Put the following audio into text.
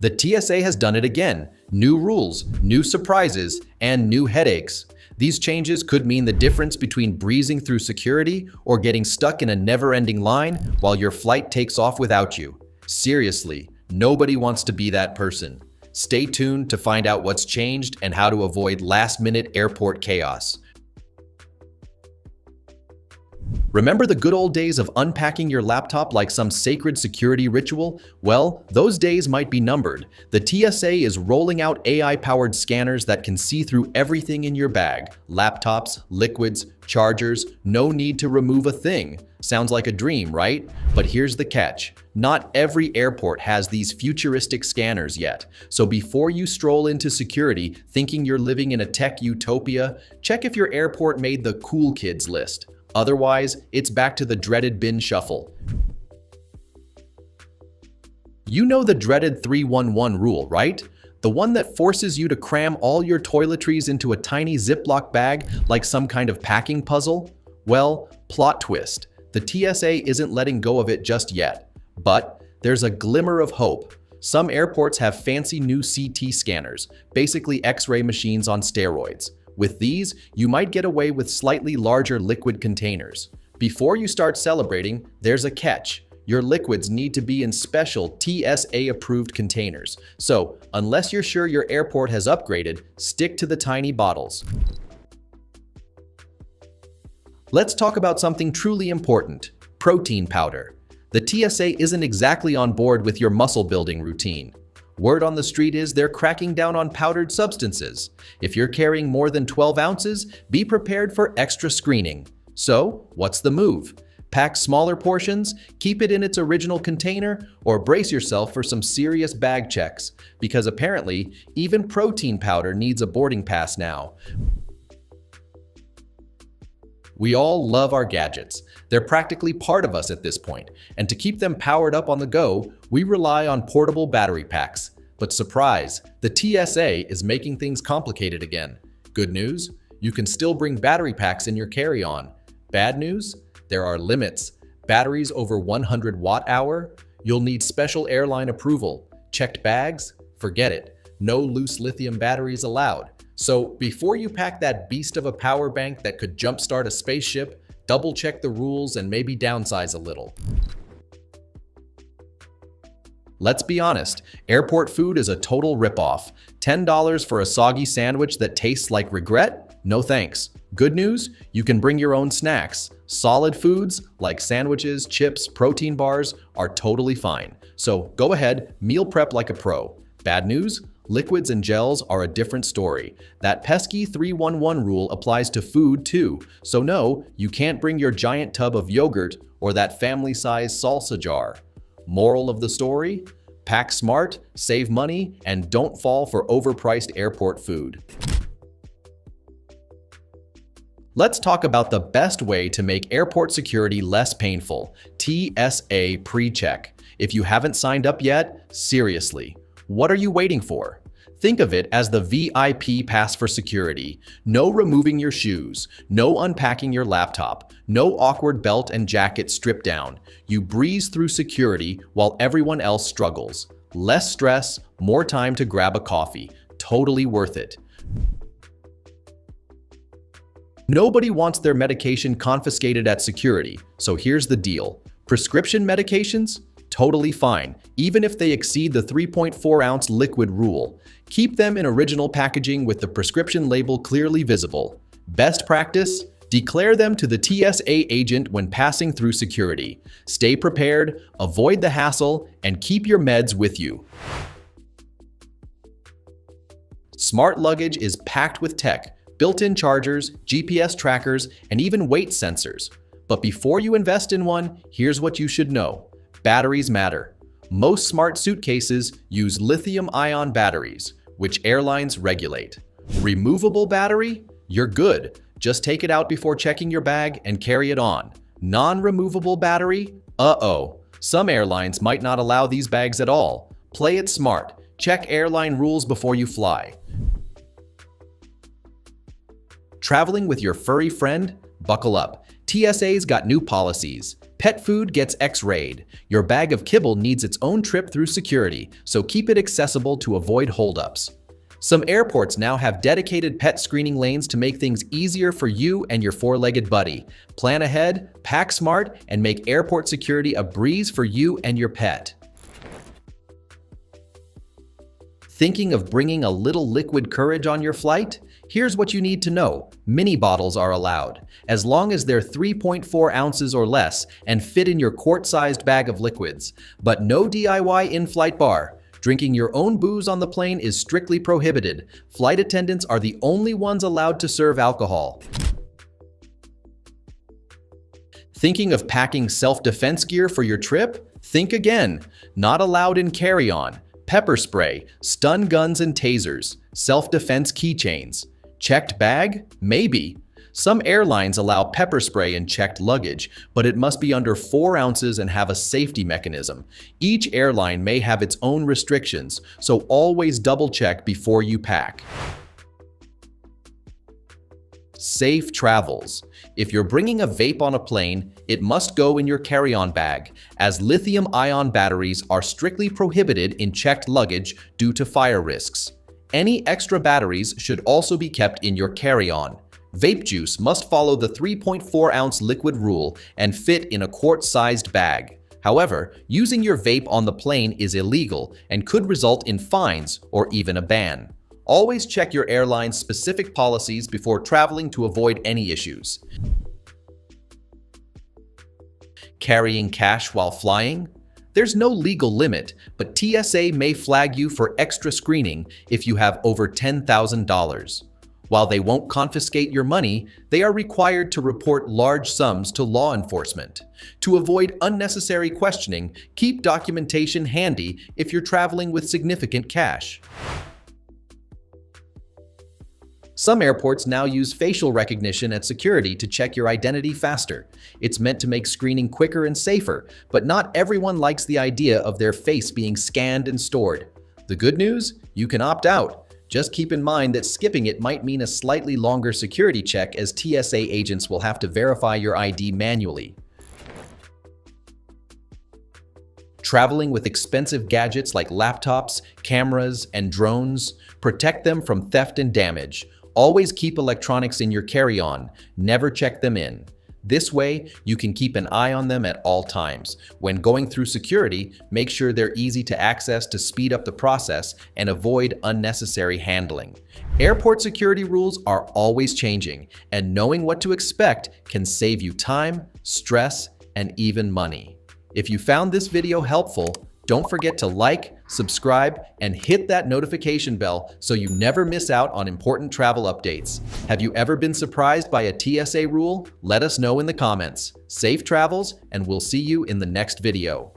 The TSA has done it again. New rules, new surprises, and new headaches. These changes could mean the difference between breezing through security or getting stuck in a never-ending line while your flight takes off without you. Seriously, nobody wants to be that person. Stay tuned to find out what's changed and how to avoid last-minute airport chaos. Remember the good old days of unpacking your laptop like some sacred security ritual? Well, those days might be numbered. The TSA is rolling out AI-powered scanners that can see through everything in your bag. Laptops, liquids, chargers, no need to remove a thing. Sounds like a dream, right? But here's the catch. Not every airport has these futuristic scanners yet. So before you stroll into security thinking you're living in a tech utopia, check if your airport made the cool kids list. Otherwise, it's back to the dreaded bin shuffle. You know the dreaded 311 rule, right? The one that forces you to cram all your toiletries into a tiny Ziploc bag like some kind of packing puzzle? Well, plot twist. The TSA isn't letting go of it just yet. But there's a glimmer of hope. Some airports have fancy new CT scanners, basically X-ray machines on steroids. With these, you might get away with slightly larger liquid containers. Before you start celebrating, there's a catch. Your liquids need to be in special TSA-approved containers. So, unless you're sure your airport has upgraded, stick to the tiny bottles. Let's talk about something truly important: protein powder. The TSA isn't exactly on board with your muscle-building routine. Word on the street is they're cracking down on powdered substances. If you're carrying more than 12 ounces, be prepared for extra screening. So, what's the move? Pack smaller portions, keep it in its original container, or brace yourself for some serious bag checks, because apparently, even protein powder needs a boarding pass now. We all love our gadgets. They're practically part of us at this point, and to keep them powered up on the go, we rely on portable battery packs. But surprise, the TSA is making things complicated again. Good news? You can still bring battery packs in your carry-on. Bad news? There are limits. Batteries over 100 watt-hour? You'll need special airline approval. Checked bags? Forget it. No loose lithium batteries allowed. So before you pack that beast of a power bank that could jumpstart a spaceship, double-check the rules and maybe downsize a little. Let's be honest, airport food is a total ripoff. $10 for a soggy sandwich that tastes like regret? No thanks. Good news? You can bring your own snacks. Solid foods, like sandwiches, chips, protein bars, are totally fine. So go ahead, meal prep like a pro. Bad news? Liquids and gels are a different story. That pesky 311 rule applies to food too. So no, you can't bring your giant tub of yogurt or that family-sized salsa jar. Moral of the story? Pack smart, save money, and don't fall for overpriced airport food. Let's talk about the best way to make airport security less painful: TSA PreCheck. If you haven't signed up yet, seriously, what are you waiting for? Think of it as the VIP pass for security. No removing your shoes, no unpacking your laptop, no awkward belt and jacket strip down. You breeze through security while everyone else struggles. Less stress, more time to grab a coffee. Totally worth it. Nobody wants their medication confiscated at security, so here's the deal. Prescription medications? Totally fine, even if they exceed the 3.4-ounce liquid rule. Keep them in original packaging with the prescription label clearly visible. Best practice? Declare them to the TSA agent when passing through security. Stay prepared, avoid the hassle, and keep your meds with you. Smart luggage is packed with tech, built-in chargers, GPS trackers, and even weight sensors. But before you invest in one, here's what you should know. Batteries matter. Most smart suitcases use lithium-ion batteries, which airlines regulate. Removable battery? You're good. Just take it out before checking your bag and carry it on. Non-removable battery? Uh-oh. Some airlines might not allow these bags at all. Play it smart. Check airline rules before you fly. Traveling with your furry friend? Buckle up. TSA's got new policies. Pet food gets X-rayed. Your bag of kibble needs its own trip through security, so keep it accessible to avoid holdups. Some airports now have dedicated pet screening lanes to make things easier for you and your four-legged buddy. Plan ahead, pack smart, and make airport security a breeze for you and your pet. Thinking of bringing a little liquid courage on your flight? Here's what you need to know. Mini bottles are allowed, as long as they're 3.4 ounces or less and fit in your quart-sized bag of liquids. But no DIY in-flight bar. Drinking your own booze on the plane is strictly prohibited. Flight attendants are the only ones allowed to serve alcohol. Thinking of packing self-defense gear for your trip? Think again. Not allowed in carry-on. Pepper spray, stun guns and tasers, self-defense keychains. Checked bag? Maybe. Some airlines allow pepper spray in checked luggage, but it must be under 4 ounces and have a safety mechanism. Each airline may have its own restrictions, so always double-check before you pack. Safe travels. If you're bringing a vape on a plane, it must go in your carry-on bag, as lithium-ion batteries are strictly prohibited in checked luggage due to fire risks. Any extra batteries should also be kept in your carry-on. Vape juice must follow the 3.4-ounce liquid rule and fit in a quart-sized bag. However, using your vape on the plane is illegal and could result in fines or even a ban. Always check your airline's specific policies before traveling to avoid any issues. Carrying cash while flying? There's no legal limit, but TSA may flag you for extra screening if you have over $10,000. While they won't confiscate your money, they are required to report large sums to law enforcement. To avoid unnecessary questioning, keep documentation handy if you're traveling with significant cash. Some airports now use facial recognition at security to check your identity faster. It's meant to make screening quicker and safer, but not everyone likes the idea of their face being scanned and stored. The good news? You can opt out. Just keep in mind that skipping it might mean a slightly longer security check, as TSA agents will have to verify your ID manually. Traveling with expensive gadgets like laptops, cameras, and drones? Protect them from theft and damage. Always keep electronics in your carry-on. Never check them in. This way, you can keep an eye on them at all times. When going through security, make sure they're easy to access to speed up the process and avoid unnecessary handling. Airport security rules are always changing, and knowing what to expect can save you time, stress, and even money. If you found this video helpful, don't forget to like, subscribe, and hit that notification bell so you never miss out on important travel updates. Have you ever been surprised by a TSA rule? Let us know in the comments. Safe travels, and we'll see you in the next video.